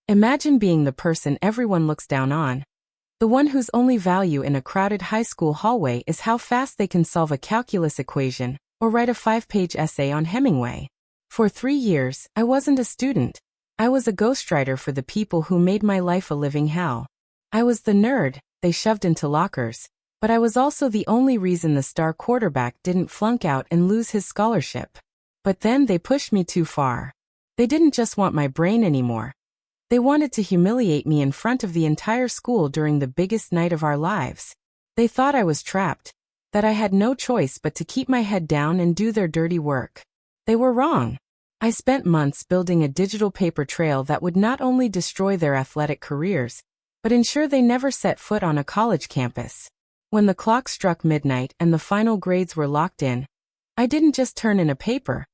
Imagine being the person everyone looks down on. The one whose only value in a crowded high school hallway is how fast they can solve a calculus equation or write a 5-page essay on Hemingway. For 3 years, I wasn't a student. I was a ghostwriter for the people who made my life a living hell. I was the nerd they shoved into lockers, but I was also the only reason the star quarterback didn't flunk out and lose his scholarship. But then they pushed me too far. They didn't just want my brain anymore. They wanted to humiliate me in front of the entire school during the biggest night of our lives. They thought I was trapped, that I had no choice but to keep my head down and do their dirty work. They were wrong. I spent months building a digital paper trail that would not only destroy their athletic careers, but ensure they never set foot on a college campus. When the clock struck midnight and the final grades were locked in, I didn't just turn in a paper.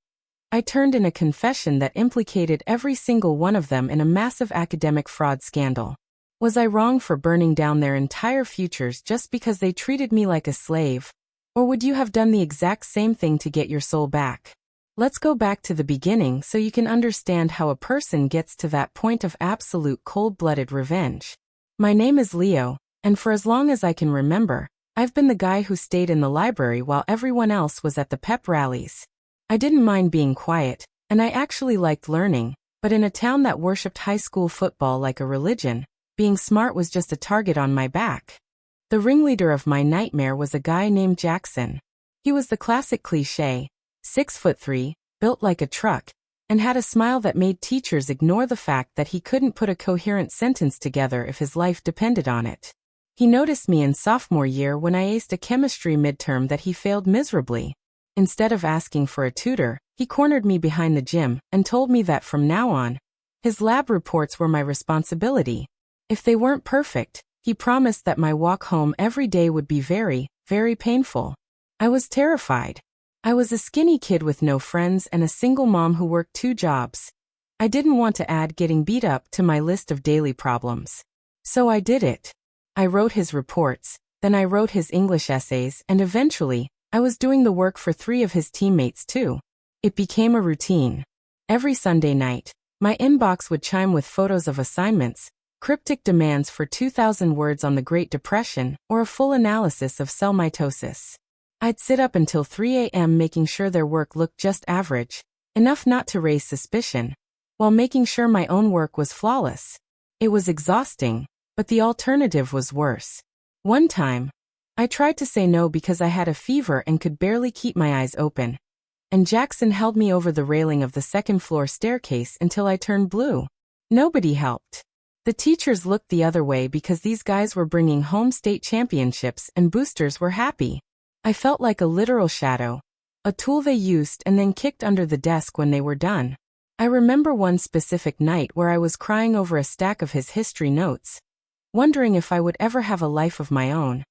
I turned in a confession that implicated every single one of them in a massive academic fraud scandal. Was I wrong for burning down their entire futures just because they treated me like a slave? Or would you have done the exact same thing to get your soul back? Let's go back to the beginning so you can understand how a person gets to that point of absolute cold-blooded revenge. My name is Leo, and for as long as I can remember, I've been the guy who stayed in the library while everyone else was at the pep rallies. I didn't mind being quiet, and I actually liked learning, but in a town that worshipped high school football like a religion, being smart was just a target on my back. The ringleader of my nightmare was a guy named Jackson. He was the classic cliché, 6'3", built like a truck, and had a smile that made teachers ignore the fact that he couldn't put a coherent sentence together if his life depended on it. He noticed me in sophomore year when I aced a chemistry midterm that he failed miserably. Instead of asking for a tutor, he cornered me behind the gym and told me that from now on, his lab reports were my responsibility. If they weren't perfect, he promised that my walk home every day would be very, very painful. I was terrified. I was a skinny kid with no friends and a single mom who worked 2 jobs. I didn't want to add getting beat up to my list of daily problems. So I did it. I wrote his reports, then I wrote his English essays, and eventually, I was doing the work for 3 of his teammates too. It became a routine. Every Sunday night, my inbox would chime with photos of assignments, cryptic demands for 2,000 words on the Great Depression, or a full analysis of cell mitosis. I'd sit up until 3 a.m. making sure their work looked just average, enough not to raise suspicion, while making sure my own work was flawless. It was exhausting, but the alternative was worse. One time, I tried to say no because I had a fever and could barely keep my eyes open, and Jackson held me over the railing of the second-floor staircase until I turned blue. Nobody helped. The teachers looked the other way because these guys were bringing home state championships and boosters were happy. I felt like a literal shadow, a tool they used and then kicked under the desk when they were done. I remember one specific night where I was crying over a stack of his history notes, wondering if I would ever have a life of my own,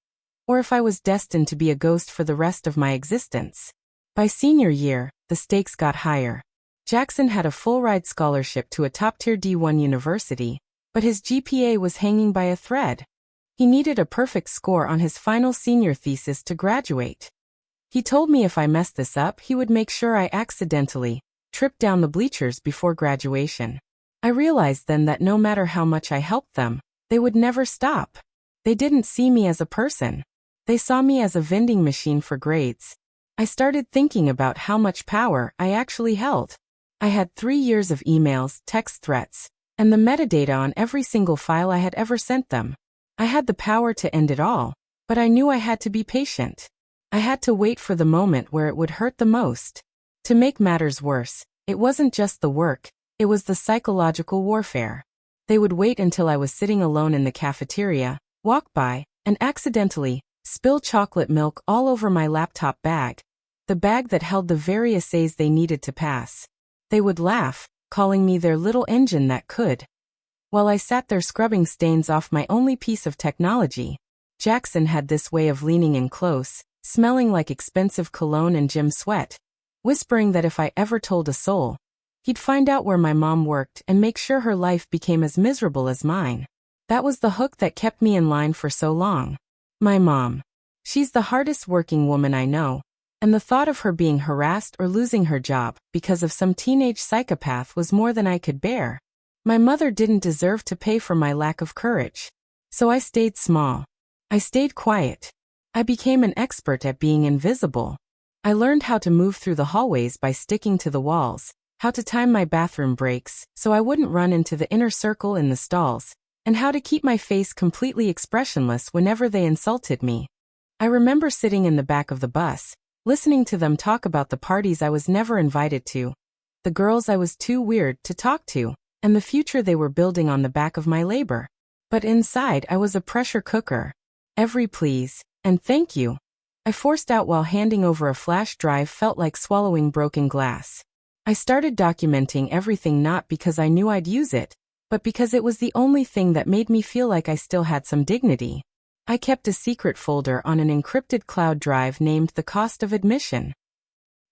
or if I was destined to be a ghost for the rest of my existence. By senior year, the stakes got higher. Jackson had a full-ride scholarship to a top-tier D1 university, but his GPA was hanging by a thread. He needed a perfect score on his final senior thesis to graduate. He told me if I messed this up, he would make sure I accidentally tripped down the bleachers before graduation. I realized then that no matter how much I helped them, they would never stop. They didn't see me as a person. They saw me as a vending machine for grades. I started thinking about how much power I actually held. I had 3 years of emails, text threats, and the metadata on every single file I had ever sent them. I had the power to end it all, but I knew I had to be patient. I had to wait for the moment where it would hurt the most. To make matters worse, it wasn't just the work, it was the psychological warfare. They would wait until I was sitting alone in the cafeteria, walk by, and accidentally spill chocolate milk all over my laptop bag, the bag that held the very essays they needed to pass. They would laugh, calling me their little engine that could. While I sat there scrubbing stains off my only piece of technology, Jackson had this way of leaning in close, smelling like expensive cologne and gym sweat, whispering that if I ever told a soul, he'd find out where my mom worked and make sure her life became as miserable as mine. That was the hook that kept me in line for so long. My mom. She's the hardest working woman I know, and the thought of her being harassed or losing her job because of some teenage psychopath was more than I could bear. My mother didn't deserve to pay for my lack of courage. So I stayed small. I stayed quiet. I became an expert at being invisible. I learned how to move through the hallways by sticking to the walls, how to time my bathroom breaks so I wouldn't run into the inner circle in the stalls, and how to keep my face completely expressionless whenever they insulted me. I remember sitting in the back of the bus, listening to them talk about the parties I was never invited to, the girls I was too weird to talk to, and the future they were building on the back of my labor. But inside I was a pressure cooker. Every please and thank you I forced out while handing over a flash drive felt like swallowing broken glass. I started documenting everything not because I knew I'd use it, but because it was the only thing that made me feel like I still had some dignity. I kept a secret folder on an encrypted cloud drive named The Cost of Admission.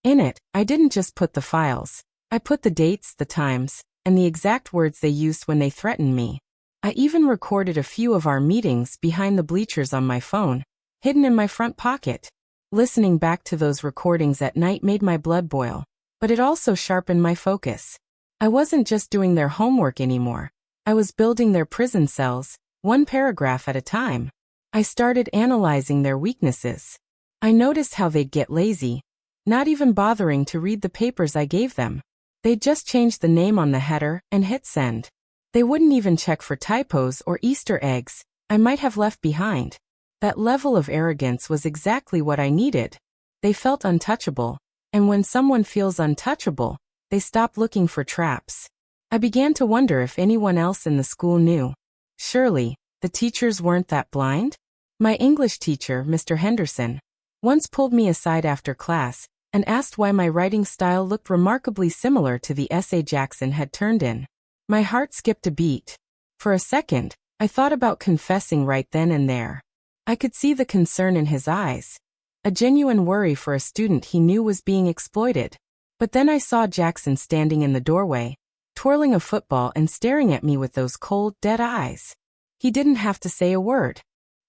In it, I didn't just put the files. I put the dates, the times, and the exact words they used when they threatened me. I even recorded a few of our meetings behind the bleachers on my phone, hidden in my front pocket. Listening back to those recordings at night made my blood boil, but it also sharpened my focus. I wasn't just doing their homework anymore. I was building their prison cells, one paragraph at a time. I started analyzing their weaknesses. I noticed how they'd get lazy, not even bothering to read the papers I gave them. They'd just change the name on the header and hit send. They wouldn't even check for typos or Easter eggs I might have left behind. That level of arrogance was exactly what I needed. They felt untouchable, and when someone feels untouchable, they stop looking for traps. I began to wonder if anyone else in the school knew. Surely, the teachers weren't that blind? My English teacher, Mr. Henderson, once pulled me aside after class and asked why my writing style looked remarkably similar to the essay Jackson had turned in. My heart skipped a beat. For a second, I thought about confessing right then and there. I could see the concern in his eyes, a genuine worry for a student he knew was being exploited. But then I saw Jackson standing in the doorway, twirling a football and staring at me with those cold, dead eyes. He didn't have to say a word.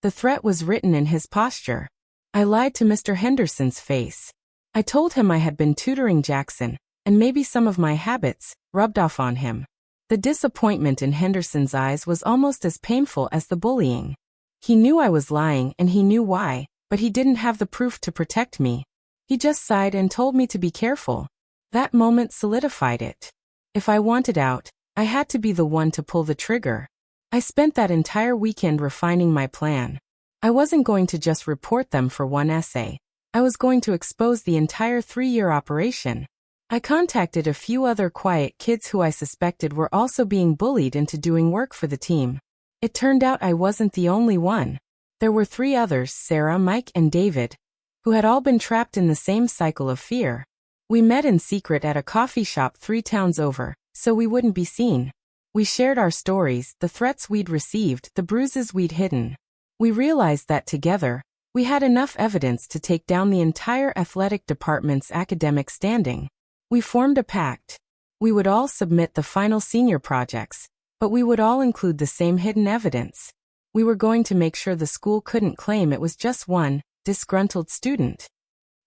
The threat was written in his posture. I lied to Mr. Henderson's face. I told him I had been tutoring Jackson, and maybe some of my habits rubbed off on him. The disappointment in Henderson's eyes was almost as painful as the bullying. He knew I was lying and he knew why, but he didn't have the proof to protect me. He just sighed and told me to be careful. That moment solidified it. If I wanted out, I had to be the one to pull the trigger. I spent that entire weekend refining my plan. I wasn't going to just report them for one essay. I was going to expose the entire 3-year operation. I contacted a few other quiet kids who I suspected were also being bullied into doing work for the team. It turned out I wasn't the only one. There were 3 others, Sarah, Mike, and David, who had all been trapped in the same cycle of fear. We met in secret at a coffee shop 3 towns over, so we wouldn't be seen. We shared our stories, the threats we'd received, the bruises we'd hidden. We realized that together, we had enough evidence to take down the entire athletic department's academic standing. We formed a pact. We would all submit the final senior projects, but we would all include the same hidden evidence. We were going to make sure the school couldn't claim it was just one disgruntled student.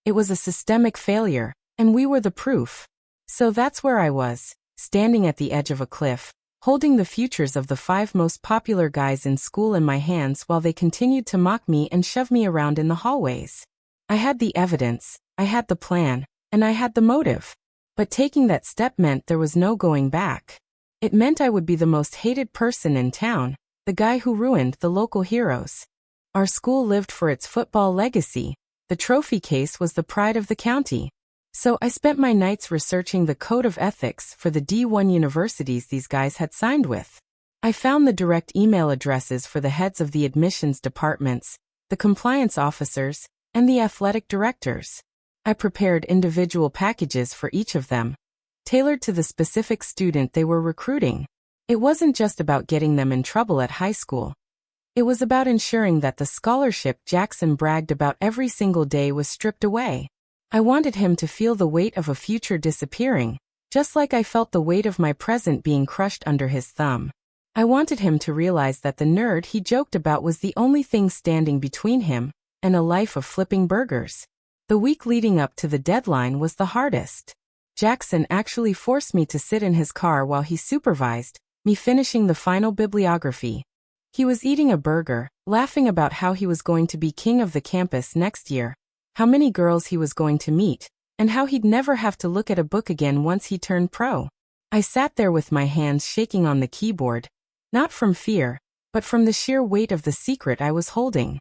It was a systemic failure, and we were the proof. So that's where I was, standing at the edge of a cliff, holding the futures of the 5 most popular guys in school in my hands while they continued to mock me and shove me around in the hallways. I had the evidence, I had the plan, and I had the motive. But taking that step meant there was no going back. It meant I would be the most hated person in town, the guy who ruined the local heroes. Our school lived for its football legacy. The trophy case was the pride of the county. So I spent my nights researching the code of ethics for the D1 universities these guys had signed with. I found the direct email addresses for the heads of the admissions departments, the compliance officers, and the athletic directors. I prepared individual packages for each of them, tailored to the specific student they were recruiting. It wasn't just about getting them in trouble at high school. It was about ensuring that the scholarship Jackson bragged about every single day was stripped away. I wanted him to feel the weight of a future disappearing, just like I felt the weight of my present being crushed under his thumb. I wanted him to realize that the nerd he joked about was the only thing standing between him and a life of flipping burgers. The week leading up to the deadline was the hardest. Jackson actually forced me to sit in his car while he supervised, me finishing the final bibliography. He was eating a burger, laughing about how he was going to be king of the campus next year, how many girls he was going to meet, and how he'd never have to look at a book again once he turned pro. I sat there with my hands shaking on the keyboard, not from fear, but from the sheer weight of the secret I was holding.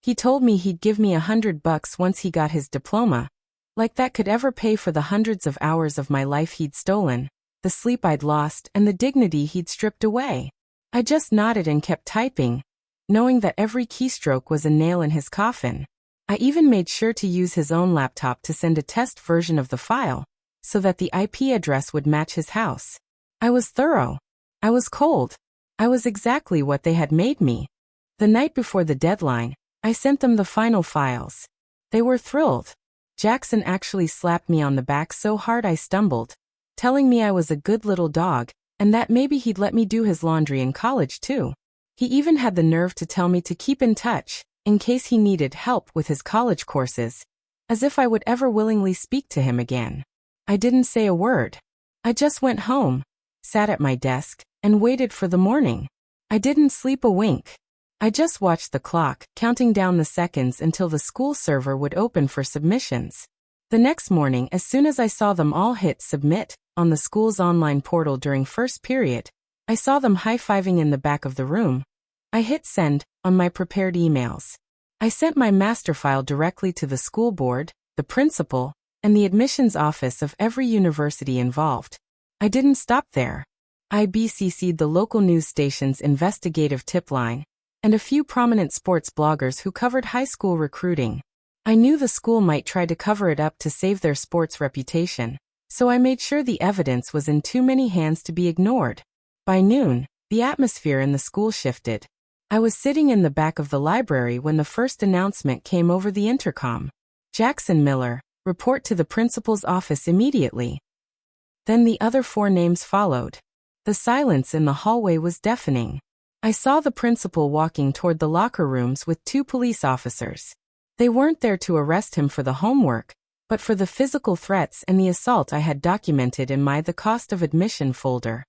He told me he'd give me $100 once he got his diploma. Like that could ever pay for the hundreds of hours of my life he'd stolen, the sleep I'd lost, and the dignity he'd stripped away. I just nodded and kept typing, knowing that every keystroke was a nail in his coffin. I even made sure to use his own laptop to send a test version of the file, so that the IP address would match his house. I was thorough. I was cold. I was exactly what they had made me. The night before the deadline, I sent them the final files. They were thrilled. Jackson actually slapped me on the back so hard I stumbled, telling me I was a good little dog, and that maybe he'd let me do his laundry in college too. He even had the nerve to tell me to keep in touch, in case he needed help with his college courses, as if I would ever willingly speak to him again. I didn't say a word. I just went home, sat at my desk, and waited for the morning. I didn't sleep a wink. I just watched the clock, counting down the seconds until the school server would open for submissions. The next morning, as soon as I saw them all hit submit on the school's online portal during first period, I saw them high-fiving in the back of the room. I hit send on my prepared emails. I sent my master file directly to the school board, the principal, and the admissions office of every university involved. I didn't stop there. I BCC'd the local news station's investigative tip line, and a few prominent sports bloggers who covered high school recruiting. I knew the school might try to cover it up to save their sports reputation, so I made sure the evidence was in too many hands to be ignored. By noon, the atmosphere in the school shifted. I was sitting in the back of the library when the first announcement came over the intercom. Jackson Miller, report to the principal's office immediately. Then the other 4 names followed. The silence in the hallway was deafening. I saw the principal walking toward the locker rooms with 2 police officers. They weren't there to arrest him for the homework, but for the physical threats and the assault I had documented in my The Cost of Admission folder.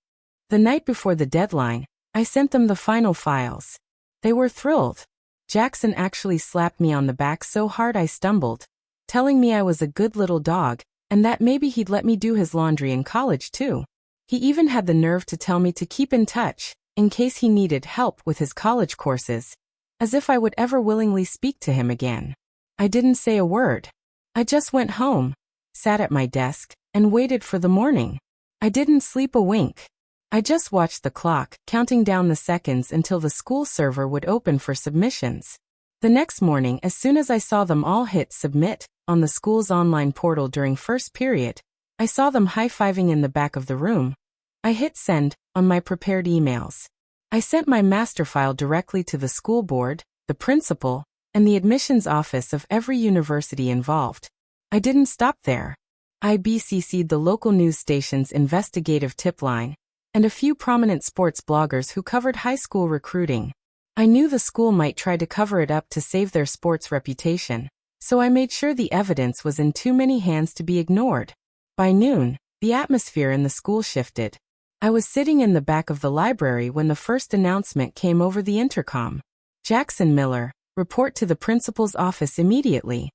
The night before the deadline, I sent them the final files. They were thrilled. Jackson actually slapped me on the back so hard I stumbled, telling me I was a good little dog, and that maybe he'd let me do his laundry in college too. He even had the nerve to tell me to keep in touch, in case he needed help with his college courses, as if I would ever willingly speak to him again. I didn't say a word. I just went home, sat at my desk, and waited for the morning. I didn't sleep a wink. I just watched the clock, counting down the seconds until the school server would open for submissions. The next morning, as soon as I saw them all hit submit on the school's online portal during first period, I saw them high-fiving in the back of the room. I hit send on my prepared emails. I sent my master file directly to the school board, the principal, and the admissions office of every university involved. I didn't stop there. I BCC'd the local news station's investigative tip line, and a few prominent sports bloggers who covered high school recruiting. I knew the school might try to cover it up to save their sports reputation, so I made sure the evidence was in too many hands to be ignored. By noon, the atmosphere in the school shifted. I was sitting in the back of the library when the first announcement came over the intercom. Jackson Miller, report to the principal's office immediately.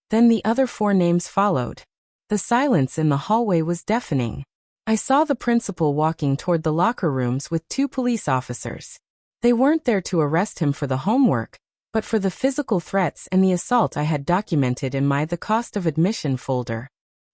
Then the other 4 names followed. The silence in the hallway was deafening. I saw the principal walking toward the locker rooms with 2 police officers. They weren't there to arrest him for the homework, but for the physical threats and the assault I had documented in my The Cost of Admission folder.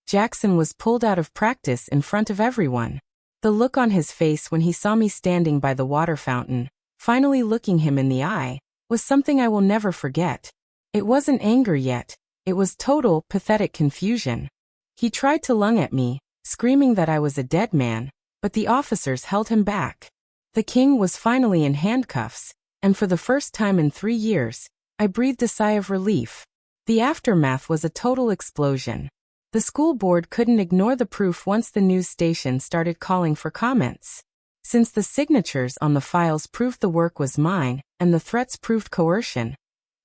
Jackson was pulled out of practice in front of everyone. The look on his face when he saw me standing by the water fountain, finally looking him in the eye, was something I will never forget. It wasn't anger yet. It was total, pathetic confusion. He tried to lunge at me, screaming that I was a dead man, but the officers held him back. The king was finally in handcuffs, and for the first time in 3 years, I breathed a sigh of relief. The aftermath was a total explosion. The school board couldn't ignore the proof once the news station started calling for comments. Since the signatures on the files proved the work was mine, and the threats proved coercion,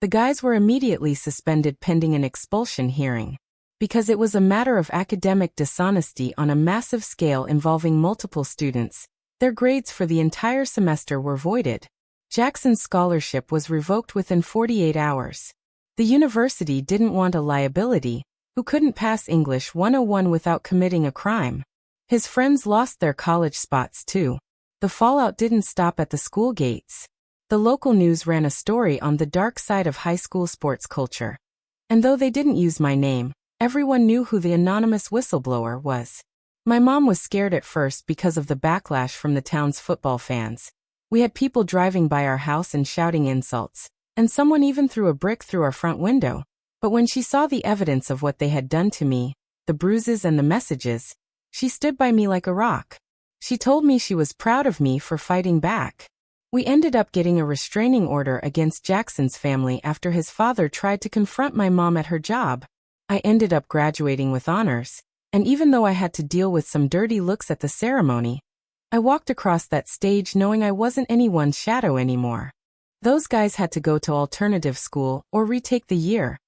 the guys were immediately suspended pending an expulsion hearing. Because it was a matter of academic dishonesty on a massive scale involving multiple students, Their grades for the entire semester were voided. Jackson's scholarship was revoked within 48 hours. The university didn't want a liability who couldn't pass English 101 without committing a crime. His friends lost their college spots too. The fallout didn't stop at the school gates. The local news ran a story on the dark side of high school sports culture. And though they didn't use my name, everyone knew who the anonymous whistleblower was. My mom was scared at first because of the backlash from the town's football fans. We had people driving by our house and shouting insults, and someone even threw a brick through our front window. But when she saw the evidence of what they had done to me, the bruises and the messages, she stood by me like a rock. She told me she was proud of me for fighting back. We ended up getting a restraining order against Jackson's family after his father tried to confront my mom at her job. I ended up graduating with honors, and even though I had to deal with some dirty looks at the ceremony, I walked across that stage knowing I wasn't anyone's shadow anymore. Those guys had to go to alternative school or retake the year,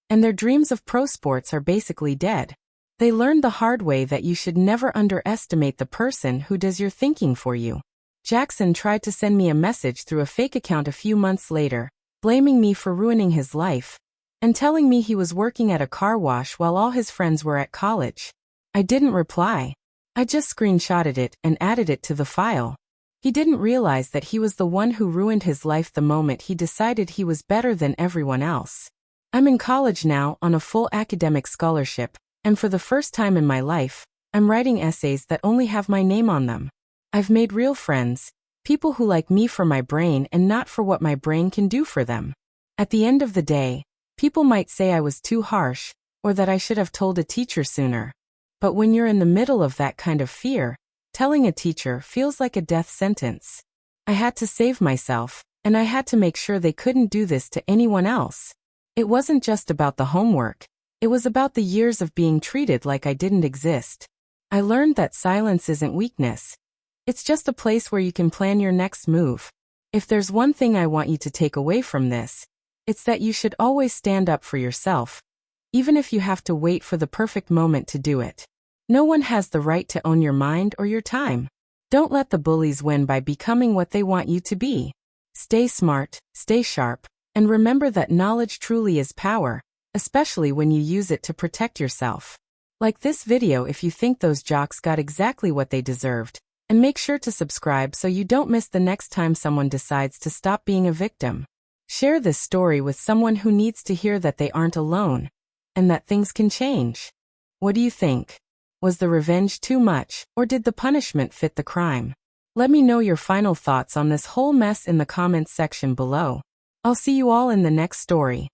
and their dreams of pro sports are basically dead. They learned the hard way that you should never underestimate the person who does your thinking for you. Jackson tried to send me a message through a fake account a few months later, blaming me for ruining his life, and telling me he was working at a car wash while all his friends were at college. I didn't reply. I just screenshotted it and added it to the file. He didn't realize that he was the one who ruined his life the moment he decided he was better than everyone else. I'm in college now on a full academic scholarship, and for the first time in my life, I'm writing essays that only have my name on them. I've made real friends, people who like me for my brain and not for what my brain can do for them. At the end of the day, people might say I was too harsh, or that I should have told a teacher sooner. But when you're in the middle of that kind of fear, telling a teacher feels like a death sentence. I had to save myself, and I had to make sure they couldn't do this to anyone else. It wasn't just about the homework. It was about the years of being treated like I didn't exist. I learned that silence isn't weakness. It's just a place where you can plan your next move. If there's one thing I want you to take away from this, it's that you should always stand up for yourself, even if you have to wait for the perfect moment to do it. No one has the right to own your mind or your time. Don't let the bullies win by becoming what they want you to be. Stay smart, stay sharp, and remember that knowledge truly is power, especially when you use it to protect yourself. Like this video if you think those jocks got exactly what they deserved, and make sure to subscribe so you don't miss the next time someone decides to stop being a victim. Share this story with someone who needs to hear that they aren't alone, and that things can change. What do you think? Was the revenge too much, or did the punishment fit the crime? Let me know your final thoughts on this whole mess in the comments section below. I'll see you all in the next story.